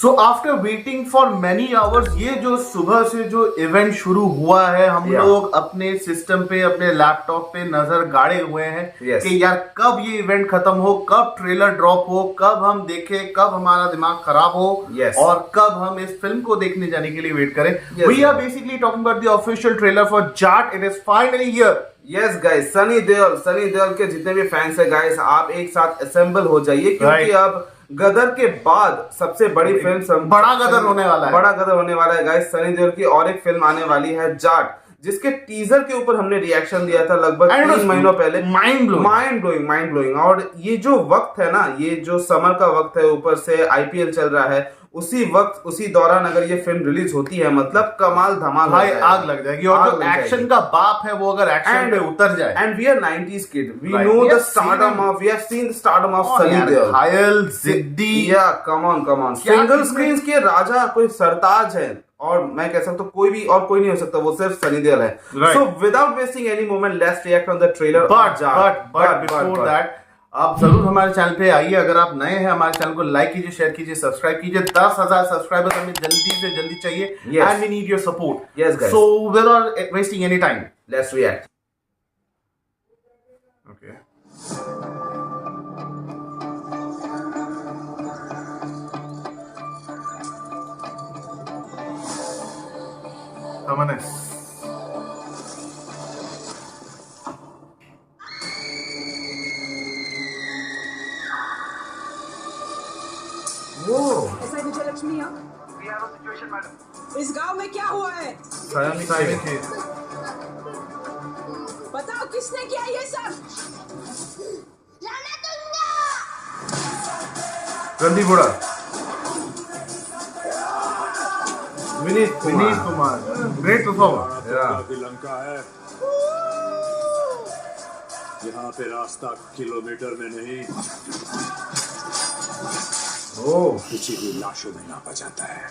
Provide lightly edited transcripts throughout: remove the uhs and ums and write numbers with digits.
So after waiting for many hours, ये जो सुबह से जो इवेंट शुरू हुआ है, हम लोग अपने सिस्टम पे, अपने लैपटॉप पे नजर गाड़े हुए हैं कि यार कब ये इवेंट खत्म हो, कब ट्रेलर ड्रॉप हो, कब हम देखें, कब हमारा दिमाग खराब हो और कब हम इस फिल्म को देखने जाने के लिए वेट करें। We are basically talking about the official trailer for Jaat. It is finally here. Yes guys, Sunny Deol के जितने भी फैंस है गाइस, आप एक साथ असेंबल हो जाइए क्योंकि अब गदर के बाद सबसे बड़ी फिल्म बड़ा गदर होने वाला है गाइस। सनी देओल की और एक फिल्म आने वाली है जाट, जिसके टीजर के ऊपर हमने रिएक्शन दिया था लगभग 3 महीनों पहले। Mind blowing. और ये जो वक्त है ना, ये जो समर का वक्त है, ऊपर से आईपीएल चल रहा है, उसी दौरान अगर ये फिल्म रिलीज होती है, मतलब कमाल धमाल भाई, आग लग जाएगी। और जो एक्शन का बाप है वो अगर एक्शन पे उतर जाए। And we are 90s kid, we know the stardom of, we have seen the stardom of Sunny Deol, Ghayal, Ziddi, या कम ऑन सिंगल स्क्रीन के राजा कोई सरताज है, और मैं कह सकता हूँ कोई नहीं हो सकता, वो सिर्फ सनी देओल है। सो without wasting any moment, let's react on the trailer. But before that, आप जरूर हमारे चैनल पे आइए। अगर आप नए हैं, हमारे चैनल को लाइक कीजिए, शेयर कीजिए, सब्सक्राइब कीजिए। 10,000 सब्सक्राइबर्स हमें जल्दी से जल्दी चाहिए and we need your support. So without wasting any time, let's react. Okay, Amanis. ऐसा विजयलक्ष्मी, इस गांव में क्या हुआ है? बताओ किसने किया ये सब? Randeep Hooda, Vineet Kumar, great performer. लंका है, यहाँ पे रास्ता किलोमीटर में नहीं, किसी की लाशों में नापा जाता है।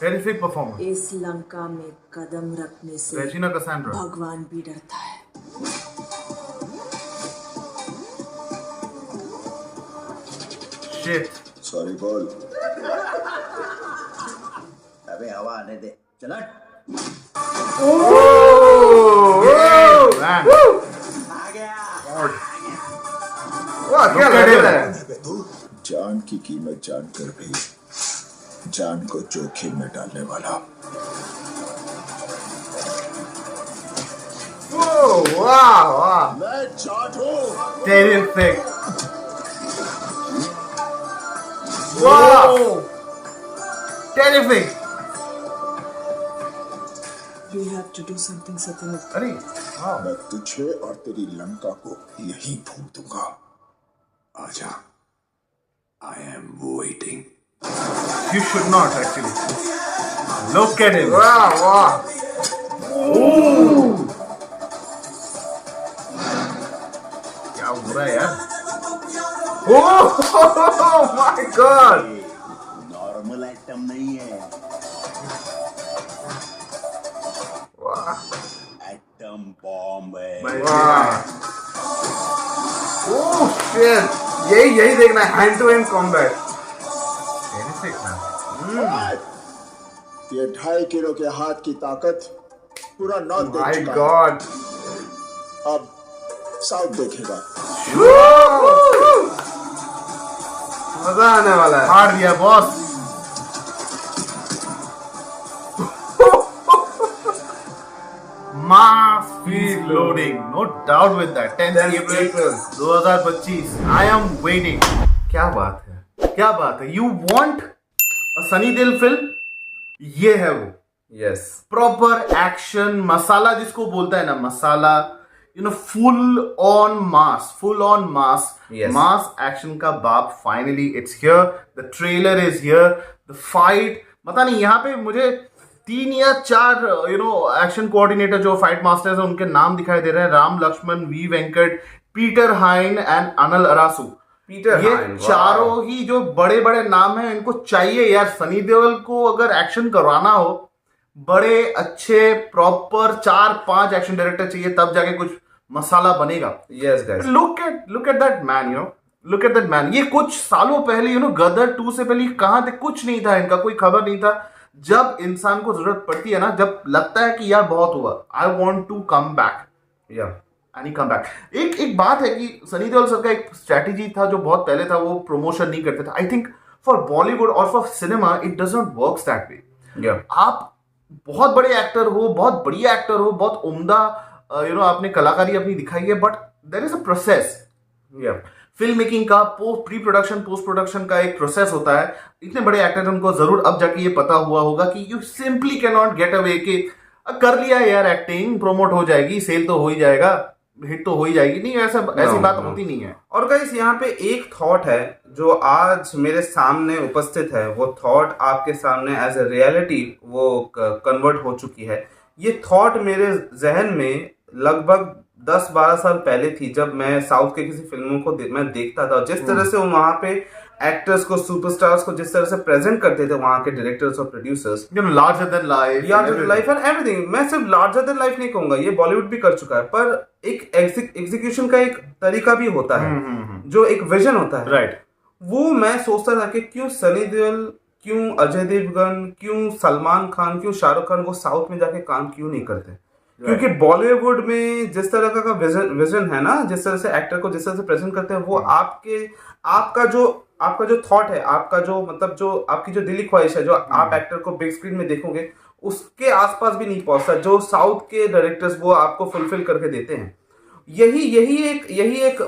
Terrific performer. इस लंका में कदम रखने से रेजिना कैसेंड्रा, भगवान भी डरता है। शिट, सॉरी बोल। अबे हवा आने दे, चल। आ गया। जान की कीमत जानकर भी जान को जोखिम में डालने वाला। वाह, मैं जाट हूँ। Terrific, terrific. We have to do something, Satyam. अरे मैं तुझे और तेरी लंका को यहीं भूल दूंगा। आजा। I am waiting. you should not actually. Look at him. वाह। क्या हो रहा है यार? Oh my God, normal item नहीं है, एटम बॉम्ब है। ओह शिट, यही देखना है, हैंड टू हैंड कॉम्बैट। ये 2.5 किलो के हाथ की ताकत पूरा नॉर्थ देख माय चुका है। गॉड, अब साउथ देखेगा। मजा आने वाला है। हार दिया boss. Mass feed loading, no doubt with that. 10th April 2025. I am waiting. क्या बात है, क्या बात है। You want a Sunny Deol film? ये है वो। यस, प्रॉपर एक्शन मसाला जिसको बोलता है ना, masala, full on mass action का बाप। Finally it's here, the trailer is here, the fight. पता नहीं, यहाँ पे मुझे 3 या 4 एक्शन कोऑर्डिनेटर जो फाइट मास्टर्स हैं उनके नाम दिखाई दे रहे हैं। Ram Laxman, V Venkat, Peter Hein and Anil Arasu. ये चारों ही जो बड़े बड़े नाम हैं, इनको चाहिए यार। सनी देओल को अगर एक्शन करवाना हो, बड़े अच्छे प्रॉपर 4-5 एक्शन डायरेक्टर चाहिए, तब जाके कुछ मसाला बनेगा। Yes guys, look at that man, look at that man. ये कुछ सालों पहले गदर 2 से पहले कहाँ थे, कुछ नहीं था इनका, कोई खबर नहीं था। जब इंसान को जरूरत पड़ती है ना, जब लगता है कि यार बहुत हुआ, I want to come back, and he come back. एक बात है कि सनी देओल सर का एक स्ट्रैटेजी था जो बहुत पहले था, वो प्रमोशन नहीं करते थे। आई थिंक फॉर बॉलीवुड और for cinema it doesn't works that way. आप बहुत बड़े एक्टर हो, बहुत बढ़िया एक्टर हो, बहुत उम्दा आपने कलाकारी अपनी दिखाई है, but there is a process. Film making का प्री प्रोडक्शन पोस्ट प्रोडक्शन का एक प्रोसेस होता है। इतने बड़े एक्टर उनको जरूर अब जाके ये पता हुआ होगा कि you simply can not get away कि कर लिया यार एक्टिंग, प्रोमोट हो जाएगी, सेल तो हो ही जाएगा, हिट तो हो ही जाएगी। नहीं, ऐसी बात होती नहीं है। और गाइस यहाँ पे एक थॉट है जो आज मेरे सामने उपस्थित है, वो थॉट आपके सामने एज ए रियलिटी वो कन्वर्ट हो चुकी है। ये थॉट मेरे जहन में लगभग 10-12 साल पहले थी, जब मैं साउथ के किसी फिल्मों को मैं देखता था। जिस तरह से वो वहां पे एक्टर्स को, सुपरस्टार्स को जिस तरह से प्रेजेंट करते थे वहां के डायरेक्टर्स और producers, larger than life and everything. मैं सिर्फ लार्जर देन लाइफ नहीं कहूंगा, ये बॉलीवुड भी कर चुका है, पर एक एग्जीक्यूशन का एक तरीका भी होता है, जो एक विजन होता है, राइट। वो मैं सोचता था कि क्यों सनी देओल, क्यों अजय देवगन, क्यों सलमान खान, क्यों शाहरुख खान वो साउथ में जाके काम क्यों नहीं करते। क्योंकि बॉलीवुड में जिस तरह का विजन है ना, जिस तरह से एक्टर को जिस तरह से प्रेजेंट करते हैं, वो आपका जो थॉट है, आपका जो मतलब जो आपकी जो दिली ख्वाहिश है, जो आप एक्टर को बिग स्क्रीन में देखोगे, उसके आसपास भी नहीं पहुंचता जो साउथ के डायरेक्टर्स वो आपको फुलफिल करके देते हैं। यही एक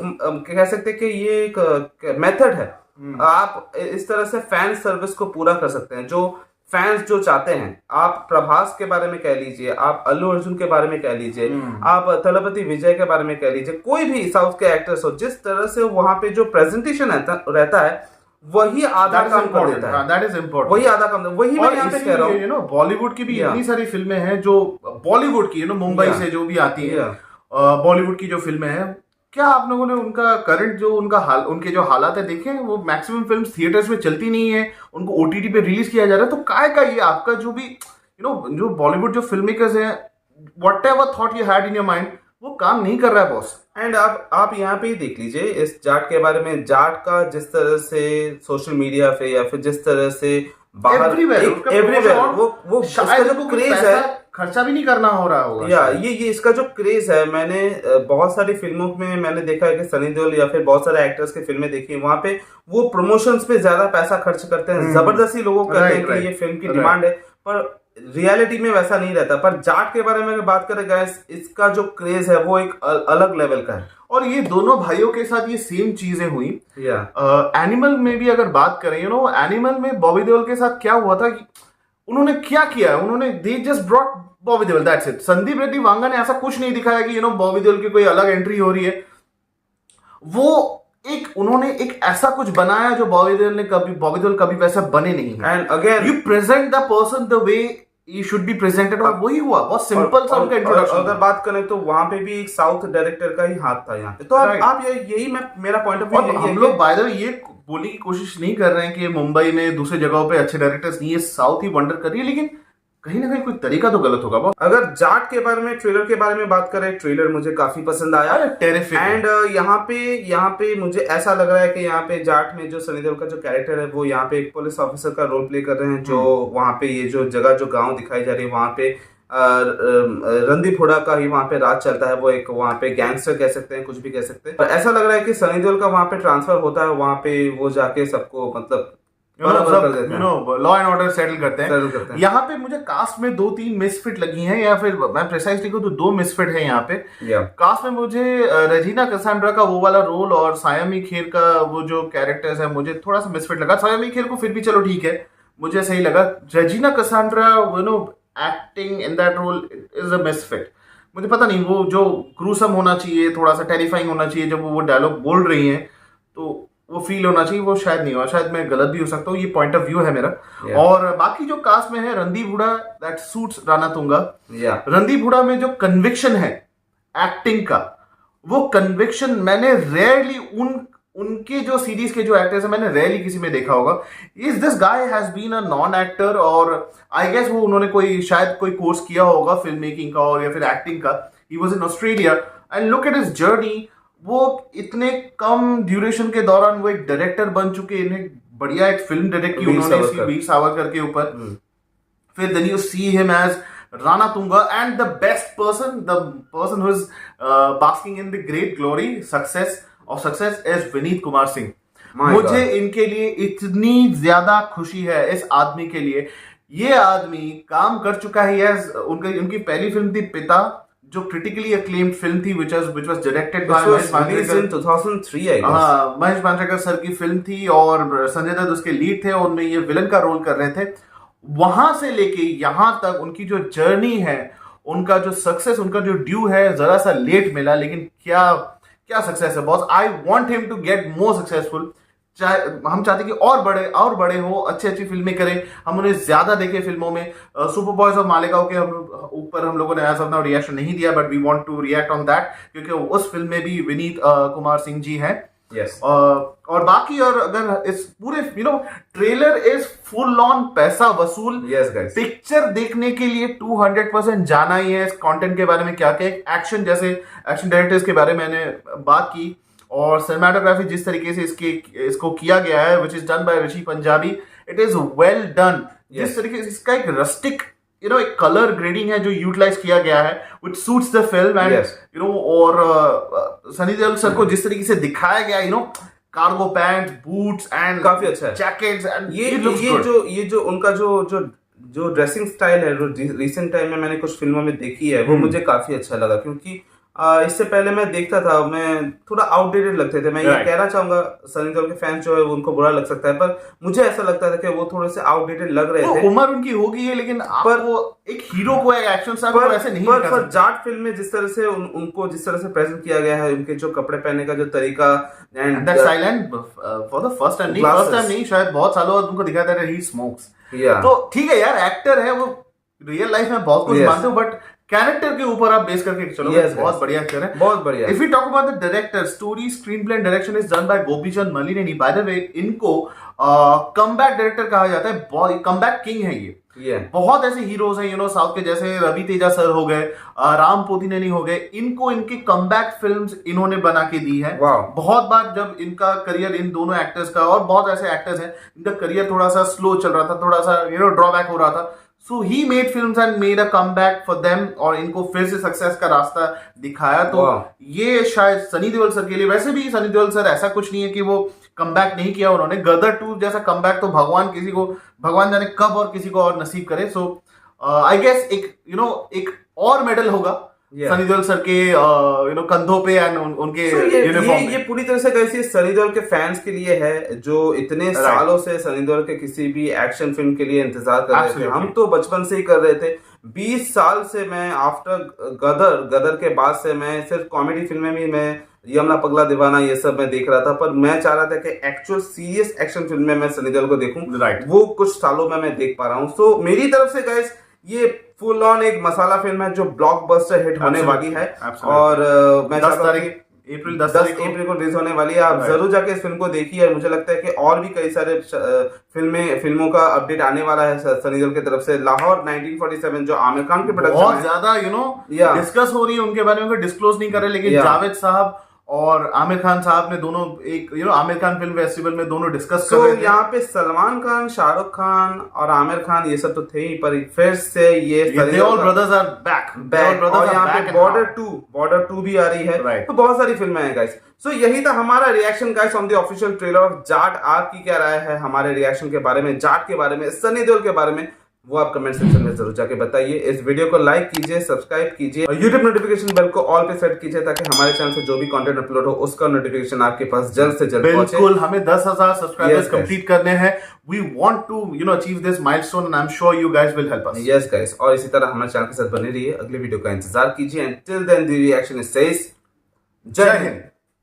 कह सकते हैं कि ये एक मेथड है। आप इस तरह से फैन सर्विस को पूरा कर सकते हैं, जो फैंस जो चाहते हैं। आप प्रभास के बारे में कह लीजिए, आप अल्लू अर्जुन के बारे में कह लीजिए, आप थलपति विजय के बारे में कह लीजिए, कोई भी साउथ के एक्टर्स हो, जिस तरह से वहां पे जो प्रेजेंटेशन रहता है वही आधा काम कर देता है। That is important. वही आधा काम, वही मैं यहाँ पे कह रहा हूँ। बॉलीवुड की भी इतनी सारी फिल्में हैं जो बॉलीवुड की मुंबई से जो भी आती है, बॉलीवुड की जो फिल्में हैं, क्या आप लोगों ने उनका करंट जो उनके जो हालात है देखे हैं? वो मैक्सिमम फिल्म्स थिएटर्स में चलती नहीं है, उनको ओटीटी पे रिलीज किया जा रहा है। तो काय का ये आपका जो भी जो बॉलीवुड जो फिल्म मेकर्स हैं, whatever thought you had in your mind, वो काम नहीं कर रहा है बॉस। एंड आप यहाँ पे ही देख लीजिए इस जाट के बारे में, जाट का जिस तरह से सोशल मीडिया पे या फिर जिस तरह से बाहर एवरीवेयर वो शायद जो क्रेज है, खर्चा भी नहीं करना हो रहा होगा। या ये इसका जो क्रेज है, मैंने बहुत सारी फिल्मों में मैंने देखा है कि सनी देओल या फिर बहुत सारे एक्टर्स की फिल्में देखी है, वहां पे वो प्रमोशंस पे ज्यादा पैसा खर्च करते हैं, जबरदस्ती लोगों को कहते हैं कि ये फिल्म की डिमांड है, पर रियलिटी में वैसा नहीं रहता। पर जाट के बारे में अगर बात करें गाइस, इसका जो क्रेज है वो एक अलग लेवल का है। और ये दोनों भाइयों के साथ ये सेम चीजें हुई। एनिमल में भी अगर बात करें, एनिमल में बॉबी देओल के साथ क्या हुआ था कि उन्होंने क्या किया, उन्होंने they just brought Bobby Deol, that's it. Sandeep Reddy Vanga ने ऐसा कुछ नहीं दिखाया कि बॉबी देओल की कोई अलग एंट्री हो रही है। उन्होंने एक ऐसा कुछ बनाया जो बॉबी देओल कभी वैसा बने नहीं। And again you present the person the way he should be presented, और वही हुआ। बहुत सिंपल सा उनका इंट्रोडक्शन। अगर बात करें तो वहां पे भी एक साउथ डायरेक्टर का ही हाथ था यहाँ पे। तो आप यही मेरा पॉइंट ऑफ व्यू। हम लोग बाय द वे ये बोलने की कोशिश नहीं कर रहे हैं कि मुंबई में दूसरी जगहों पे अच्छे डायरेक्टर्स नहीं है, साउथ ही वंडर कर रही है, लेकिन कहीं ना कहीं कोई तरीका तो गलत होगा। अगर जाट के बारे में, ट्रेलर के बारे में बात करें, ट्रेलर मुझे काफी पसंद आया। एंड यहाँ पे मुझे ऐसा लग रहा है कि यहाँ पे जाट में जो सनी देओल का जो कैरेक्टर है, वो यहाँ पे एक पुलिस ऑफिसर का रोल प्ले कर रहे हैं, जो वहाँ पे ये जो जगह जो गांव दिखाई जा रही है, वहाँ पे रणदीप हुडा का ही वहाँ पे राज चलता है। वो एक वहाँ पे गैंगस्टर कह सकते हैं, कुछ भी कह सकते हैं। ऐसा लग रहा है कि सनी देओल का वहाँ पे ट्रांसफर होता है, वहाँ पे वो जाके सबको मतलब लॉ एंड ऑर्डर सेटल करते हैं। यहाँ पे मुझे कास्ट में 2-3 मिसफिट लगी हैं, या फिर मैं प्रिसाइसली कहूँ तो 2 मिसफिट है यहाँ पे। कास्ट में मुझे रेजिना कसांड्रा का वो वाला रोल और सायमी खेर का वो जो कैरेक्टर्स है, मुझे थोड़ा सा मिसफिट लगा। सायमी खेर को फिर भी चलो ठीक है, मुझे सही लगा। Regina Cassandra acting in that role is a misfit. मुझे पता नहीं, वो जो ग्रूसम होना चाहिए, थोड़ा सा टेरिफाइंग होना चाहिए जब वो डायलॉग बोल रही हैं, तो वो फील होना चाहिए, वो शायद नहीं हुआ। शायद मैं गलत भी हो सकता हूँ, ये पॉइंट ऑफ व्यू है मेरा। और बाकी जो कास्ट में है, रणदीप हुडा दैट सूट्स राणा तुंगा। रणदीप हुडा में जो कन्विक्शन है एक्टिंग का, वो कन्विक्शन मैंने रेयरली उनके जो सीरीज के जो एक्टर्स हैं, मैंने रेयरली किसी में देखा होगा। Is this guy has been a non actor, और आई गेस वो उन्होंने शायद कोई कोर्स किया होगा फिल्म मेकिंग का और या फिर एक्टिंग का। He was in Australia and look at his journey. वो इतने कम ड्यूरेशन के दौरान वो एक डायरेक्टर बन चुके, इन्हें बढ़िया एक फिल्म डायरेक्ट की उन्होंने वीर सावरकर के ऊपर। फिर then you see him as Rana Tunga and the person who is basking in the great glory success is Vineet Kumar Singh. मुझे इनके लिए इतनी ज्यादा खुशी है इस आदमी के लिए। ये आदमी काम कर चुका है उनकी पहली फिल्म थी पिता, जो क्रिटिकली अक्लेम्ड फिल्म थी, which was directed by Mahesh Manjrekar 2003 I guess. हाँ, महेश मांजरेकर सर की फिल्म थी और संजय दत्त उसके लीड थे, उनमें ये विलन का रोल कर रहे थे। वहां से लेके यहां तक उनकी जो जर्नी है, उनका जो सक्सेस, उनका जो ड्यू है, जरा सा लेट मिला, लेकिन क्या सक्सेस है boss. I want him to get more successful. हम चाहते कि और बड़े हो, अच्छी फिल्में करें, हम उन्हें ज्यादा देखें फिल्मों में। सुपर बॉयज और मालिकाओं के ऊपर हम लोगों ने एज ऑफ नाउ रिएक्शन नहीं दिया, but we want to react on that, क्योंकि उस फिल्म में भी विनीत कुमार सिंह जी हैं। यस। और बाकी, और अगर इस पूरे ट्रेलर इज फुल ऑन पैसा वसूल। यस गाइस, पिक्चर देखने के लिए 200% जाना ही है। इस कंटेंट के बारे में क्या एक्शन डायरेक्टर्स के बारे में मैंने बात की, और सिनेमाटोग्राफी जिस तरीके से इसको किया गया है, which is done bye Rishi Punjabi, it is well done. जिस तरीके से इसका एक रस्टिक एक कलर ग्रेडिंग है जो यूटिलाइज किया गया है, विच सूट्स द फिल्म एंड और सनी देओल सर को जिस तरीके से दिखाया गया, कार्गो पैंट, बूट्स एंड काफी अच्छा है, जैकेट्स एंड ये जो उनका जो ड्रेसिंग स्टाइल है, जो रिसेंट टाइम में मैंने कुछ फिल्मों में देखी है, वो मुझे काफी अच्छा लगा। क्योंकि इससे पहले मैं देखता था, मैं थोड़ा आउटडेटेड लगते थे। मैं ये कहना चाहूंगा, सनी देओल के फैंस जो है वो उनको बुरा लग सकता है, पर मुझे ऐसा लगता था कि वो थोड़े से आउटडेटेड लग रहे थे। उम्र उनकी होगी है, लेकिन पर वो एक हीरो को, एक एक्शन स्टार को ऐसे नहीं दिखा सकते। पर जाट फिल्म में जिस तरह से उनको जिस तरह से प्रेजेंट किया गया है, उनके जो कपड़े पहनने का जो तरीका, and that silent for the first time नहीं, शायद बहुत सालों बाद उनको दिखाया था ही स्मोक्स। तो ठीक है यार, एक्टर है वो, रियल लाइफ में बहुत कुछ मानते हो, बट कैरेक्टर के ऊपर आप बेस करके चलो। बहुत बढ़िया एक्टर है, बहुत बढ़िया। If you talk about the director, story, screenplay and direction is done by Gopichand Malineni. By the way, इनको कमबैक डायरेक्टर कहा जाता है, कमबैक किंग है ये। बहुत ऐसे हीरोज हैं साउथ के, जैसे रवि तेजा सर हो गए, राम पोतीनेनी हो गए, इनको इनकी कमबैक फिल्म्स इन्होंने बना के दी है। बहुत बार जब इनका करियर, इन दोनों एक्टर्स का, और बहुत ऐसे एक्टर्स हैं इनका करियर थोड़ा सा स्लो चल रहा था, थोड़ा सा ड्रॉबैक हो रहा था, so he made films and made a comeback for them, और इनको फिर से सक्सेस का रास्ता दिखाया। तो ये शायद सनी देओल सर के लिए, वैसे भी सनी देओल सर ऐसा कुछ नहीं है कि वो कमबैक नहीं किया उन्होंने। गदर 2 जैसा कमबैक तो भगवान जाने कब और किसी को और नसीब करे। सो आई गेस एक और मेडल होगा सनी देओल सर के कंधों पे एंड उनके यूनिफॉर्म। ये पूरी तरह से कैसी सनी देओल के फैंस के लिए है, जो इतने सालों से सनी देओल के किसी भी एक्शन फिल्म के लिए इंतजार कर रहे थे। हम तो बचपन से ही कर रहे थे। 20 साल से मैं आफ्टर गदर के बाद से मैं सिर्फ कॉमेडी फिल्में भी, मैं यमला पगला दीवाना ये सब मैं देख रहा था, पर मैं चाह रहा था कि एक्चुअल सीरियस एक्शन फिल्म में मैं सनी देओल को देखूं। वो कुछ सालों में मैं देख पा रहा हूं। सो मेरी तरफ से गाइस, ये फुल ऑन एक मसाला फिल्म है जो ब्लॉकबस्टर हिट होने वाली है। और मैं चाहता हूं कि 10 अप्रैल को रिलीज होने वाली है। आप जरूर जाके इस फिल्म को देखिए। और मुझे लगता है कि और भी कई सारे फिल्मों का अपडेट आने वाला है सनी देओल की तरफ से। लाहौर 1947 जो आमिर खान के प्रोडक्शन बहुत ज्यादा डिस्कस हो रही है उनके बारे में, डिस्क्लोज नहीं कर रहे, लेकिन जावेद साहब और आमिर खान साहब ने दोनों एक आमिर खान फिल्म फेस्टिवल में दोनों डिस्कस कर रहे थे। यहाँ पे सलमान खान, शाहरुख खान और आमिर खान ये सब तो थे ही, पर फिर से ये ऑल ब्रदर्स आर बैक। और यहाँ पे बॉर्डर 2 भी आ रही है। तो बहुत सारी फिल्में हैं गाइस। सो यही था हमारा reaction guys on the official trailer of Jat. आपकी क्या राय है हमारे रिएक्शन के बारे में, जाट के बारे में, सनी देओल के बारे में, वो आप कमेंट सेक्शन में जरूर जाके बताइए। इस वीडियो को लाइक कीजिए, सब्सक्राइब कीजिए और YouTube नोटिफिकेशन बेल को ऑल पे सेट कीजिए, ताकि हमारे चैनल से जो भी कंटेंट अपलोड हो उसका नोटिफिकेशन आपके पास जल्द से जल्द पहुंचे। बिल्कुल, हमें 10,000 सब्सक्राइबर्स कंप्लीट करने हैं। We want to achieve this milestone and I'm sure you guys will help us. Yes guys, और इसी तरह हमारे चैनल के साथ बने रहिए। अगले वीडियो का इंतजार कीजिए। Until then the reaction is says जय हिंद।